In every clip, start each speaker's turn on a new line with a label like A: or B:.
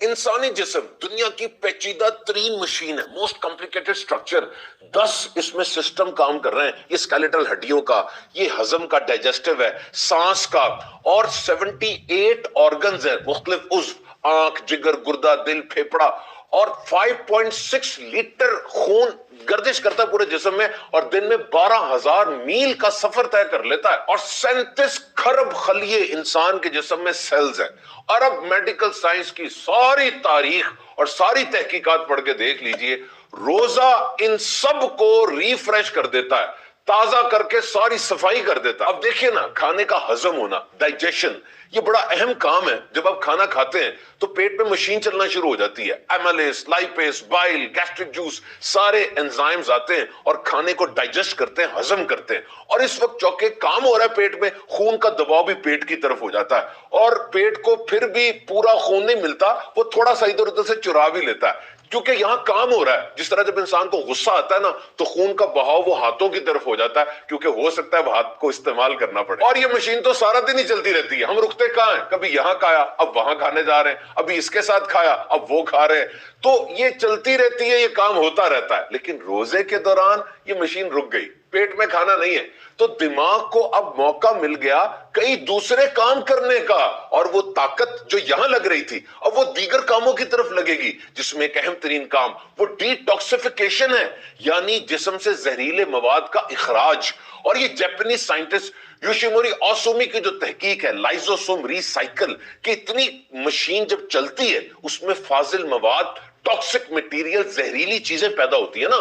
A: इंसानी जिस्म दुनिया की पेचीदा तरीन मशीन है, मोस्ट कॉम्प्लिकेटेड स्ट्रक्चर। 10 इसमें सिस्टम काम कर रहे हैं, ये स्केलेटल हड्डियों का, ये हजम का, डाइजेस्टिव है, सांस का, और 78 ऑर्गन्स है, मुख्तलिफ उज़्व, आंख, जिगर, गुर्दा, दिल, फेफड़ा, और 5.6 लीटर खून गर्दिश करता है पूरे जिस्म में, और दिन में 12,000 मील का सफर तय कर लेता है, और 37 खरब खलिए इंसान के जिस्म में सेल्स है। अरब मेडिकल साइंस की सारी तारीख और सारी तहकीकात पढ़ के देख लीजिए, रोजा इन सब को रिफ्रेश कर देता है, ताजा करके सारी सफाई कर देता है। अब देखिए ना, खाने का हजम होना, डाइजेशन, ये बड़ा अहम काम है। जब आप खाना खाते हैं तो पेट में मशीन चलना शुरू हो जाती है, amylase, lipase, bile, gastric juice, सारे एंजाइम्स आते हैं और खाने को डाइजेस्ट करते हैं, हजम करते हैं। और इस वक्त चौके काम हो रहा है पेट में, खून का दबाव भी पेट की तरफ हो जाता है, और पेट को फिर भी पूरा खून नहीं मिलता, वो थोड़ा सा इधर उधर से चुरा भी लेता है, क्योंकि यहां काम हो रहा है। जिस तरह जब इंसान को गुस्सा आता है ना, तो खून का बहाव वो हाथों की तरफ हो जाता है, क्योंकि हो सकता है हाथ को इस्तेमाल करना पड़े। और ये मशीन तो सारा दिन ही चलती रहती है, हम रुकते कहां हैं? कभी यहां खाया, अब वहां खाने जा रहे हैं, अभी इसके साथ खाया, अब वो खा रहे हैं। तो ये चलती रहती है, ये काम होता रहता है। लेकिन रोजे के दौरान ये मशीन रुक गई, पेट में खाना नहीं है, तो दिमाग को अब मौका मिल गया कई दूसरे काम करने का, और वो ताकत जो यहां लग रही थी अब वो दीगर कामों की तरफ लगेगी, जिसमें एक अहम तरीन काम वो डिटॉक्सिफिकेशन है, यानी जिस्म से जहरीले मवाद का इखराज। और ये जापानीज साइंटिस्ट योशिनोरी ओसुमी की जो तहकीक है, लाइसोसोम रिसाइकल, कि इतनी मशीन जब चलती है उसमें फाजिल मवाद, टॉक्सिक मटेरियल, जहरीली चीजें पैदा होती है ना,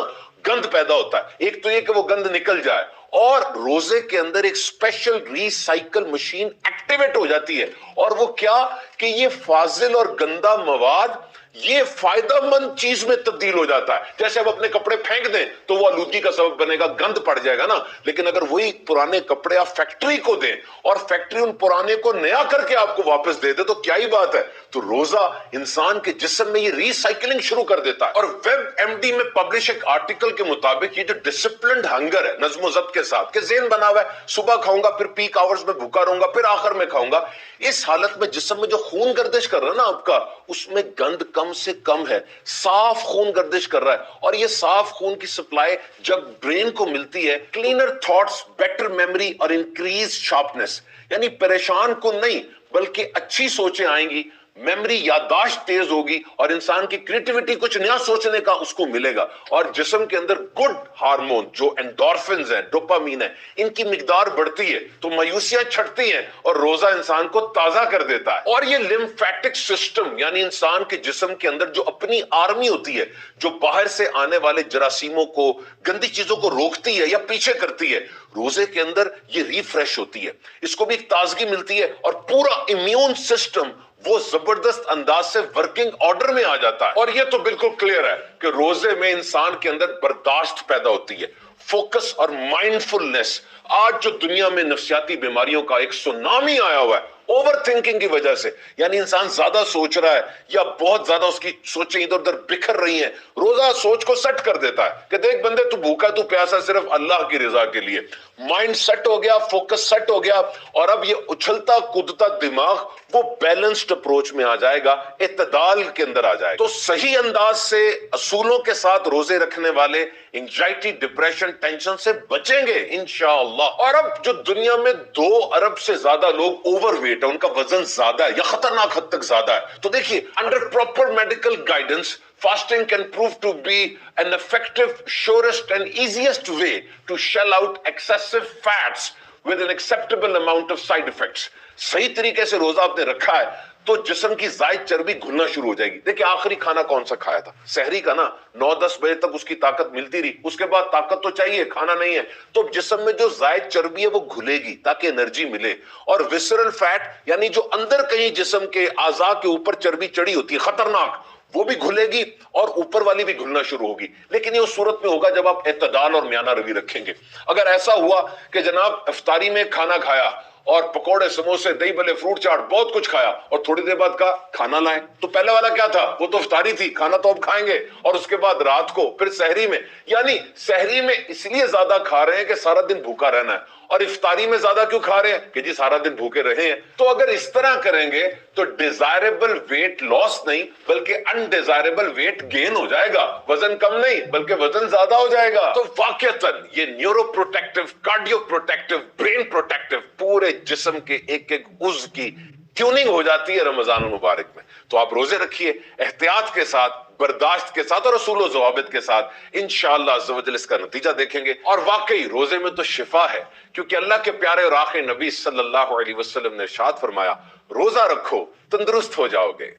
A: गंद पैदा होता है। एक तो ये कि वो गंद निकल जाए, और रोजे के अंदर एक स्पेशल रिसाइकल मशीन एक्टिवेट हो जाती है, और वो क्या कि ये फाजिल और गंदा मवाद ये फायदेमंद चीज में तब्दील हो जाता है। जैसे अब अपने कपड़े फेंक दें तो वो आलूदगी का सबब बनेगा, गंद पड़ जाएगा ना, लेकिन अगर वही पुराने कपड़े आप फैक्ट्री को दें और फैक्ट्री उन पुराने को नया करके आपको वापस दे दे, तो क्या ही बात है। तो रोजा इंसान के जिस्म में ये रिसाइकलिंग शुरू कर देता है। और वेब एमडी में पब्लिश एक आर्टिकल के मुताबिक ये जो डिसिप्लिन्ड हंगर है, नज्म ज़ब्त के साथ, कि ज़हन बना हुआ है सुबह खाऊंगा, फिर पीक आवर्स में भूखा रहूंगा, फिर आखिर में खाऊंगा, इस हालत में जिस्म में जो खून गर्दिश कर रहा है ना आपका, उसमें गंद कम से कम है, साफ खून गर्दिश कर रहा है। और ये साफ खून की सप्लाई जब ब्रेन को मिलती है, क्लीनर थॉट्स, बेटर मेमोरी और इंक्रीज शार्पनेस, यानी परेशान को नहीं बल्कि अच्छी सोचें आएंगी, मेमोरी, याददाश्त तेज होगी, और इंसान की क्रिएटिविटी, कुछ नया सोचने का उसको मिलेगा। और जिस्म के अंदर गुड हार्मोन जो एंडोर्फिन्स हैं, डोपामीन है, इनकी मिकदार बढ़ती है, तो मायूसियां छटती हैं, और रोजा इंसान को ताजा कर देता है। और ये लिम्फेटिक सिस्टम, यानी इंसान के जिस्म के अंदर जो अपनी आर्मी होती है, जो बाहर से आने वाले जरासीमों को, गंदी चीजों को रोकती है या पीछे करती है, रोजे के अंदर ये रिफ्रेश होती है, इसको भी एक ताजगी मिलती है, और पूरा इम्यून सिस्टम वो जबरदस्त अंदाज से वर्किंग ऑर्डर में आ जाता है। और ये तो बिल्कुल क्लियर है कि रोजे में इंसान के अंदर बर्दाश्त पैदा होती है, फोकस और माइंडफुलनेस। आज जो दुनिया में नफ्सियाती बीमारियों का एक सुनामी आया हुआ है, ओवर थिंकिंग की वजह से, यानी इंसान ज्यादा सोच रहा है या बहुत ज्यादा उसकी सोचें इधर उधर बिखर रही हैं, रोजा सोच को सेट कर देता है कि देख बंदे, तू भूखा, तू प्यासा सिर्फ अल्लाह की रजा के लिए। माइंड सेट हो गया, फोकस सेट हो गया, और अब ये उछलता कूदता दिमाग वो बैलेंस्ड अप्रोच में आ जाएगा, इत्तेदाल के अंदर आ जाएगा। तो सही अंदाज से असूलों के साथ रोजे रखने वाले एंजाइटी, डिप्रेशन, टेंशन से बचेंगे इंशाअल्लाह। और अब जो दुनिया में 2 अरब से ज्यादा लोग ओवरवेट है, उनका वजन ज्यादा है या खतरनाक हद तक ज्यादा है, तो देखिए, under proper medical guidance, fasting can prove to be an effective, surest and easiest way to shell out excessive fats with an acceptable amount of side effects. सही तरीके से रोजा आपने रखा है तो जिस्म की जायद चर्बी घुलना शुरू हो जाएगी। देखिए, आखिरी खाना कौन सा खाया था? सहरी का ना, 9-10 बजे तक उसकी ताकत मिलती रही, उसके बाद ताकत तो चाहिए, खाना नहीं है, तो जिस्म में जो जायद चर्बी है वो घुलेगी ताकि एनर्जी मिले। और विसरल फैट, यानी जो अंदर कहीं जिस्म के आज़ा के ऊपर चर्बी चढ़ी होती है खतरनाक, वो भी घुलेगी और ऊपर वाली भी घुलना शुरू होगी। लेकिन ये उस सूरत में होगा जब आप इत्तेदाल और म्याना रवि रखेंगे। अगर ऐसा हुआ कि जनाब इफ्तारी में खाना खाया اور پکوڑے سموسے دہی بلے فروٹ چاٹ بہت کچھ کھایا اور تھوڑی دیر بعد کہا کھانا لائیں. تو پہلے والا کیا تھا؟ وہ تو افطاری تھی، کھانا تو اب کھائیں گے. اور اس کے بعد رات کو پھر سحری میں، یعنی سحری میں اس لیے زیادہ کھا رہے ہیں کہ سارا دن بھوکا رہنا ہے، اور افطاری میں زیادہ کیوں کھا رہے ہیں کہ جی سارا دن بھوکے رہے ہیں. تو اگر اس طرح کریں گے تو ڈیزائربل ویٹ لاس نہیں بلکہ انڈیزائربل ویٹ گین ہو جائے گا. وزن کم نہیں بلکہ وزن زیادہ ہو جائے گا. تو واقعتاً یہ neuro protective, cardio protective, brain protective, پورے جسم کے ایک ایک عضو کی ٹیوننگ ہو جاتی ہے رمضان المبارک میں. تو آپ روزے رکھیے احتیاط کے ساتھ، برداشت کے ساتھ اور اصول و ضوابط کے ساتھ. انشاءاللہ عز و جل اس کا نتیجہ دیکھیں گے. اور واقعی روزے میں تو شفا ہے، کیونکہ اللہ کے پیارے اور آخری نبی صلی اللہ علیہ وسلم نے ارشاد فرمایا روزہ رکھو تندرست ہو جاؤ گے.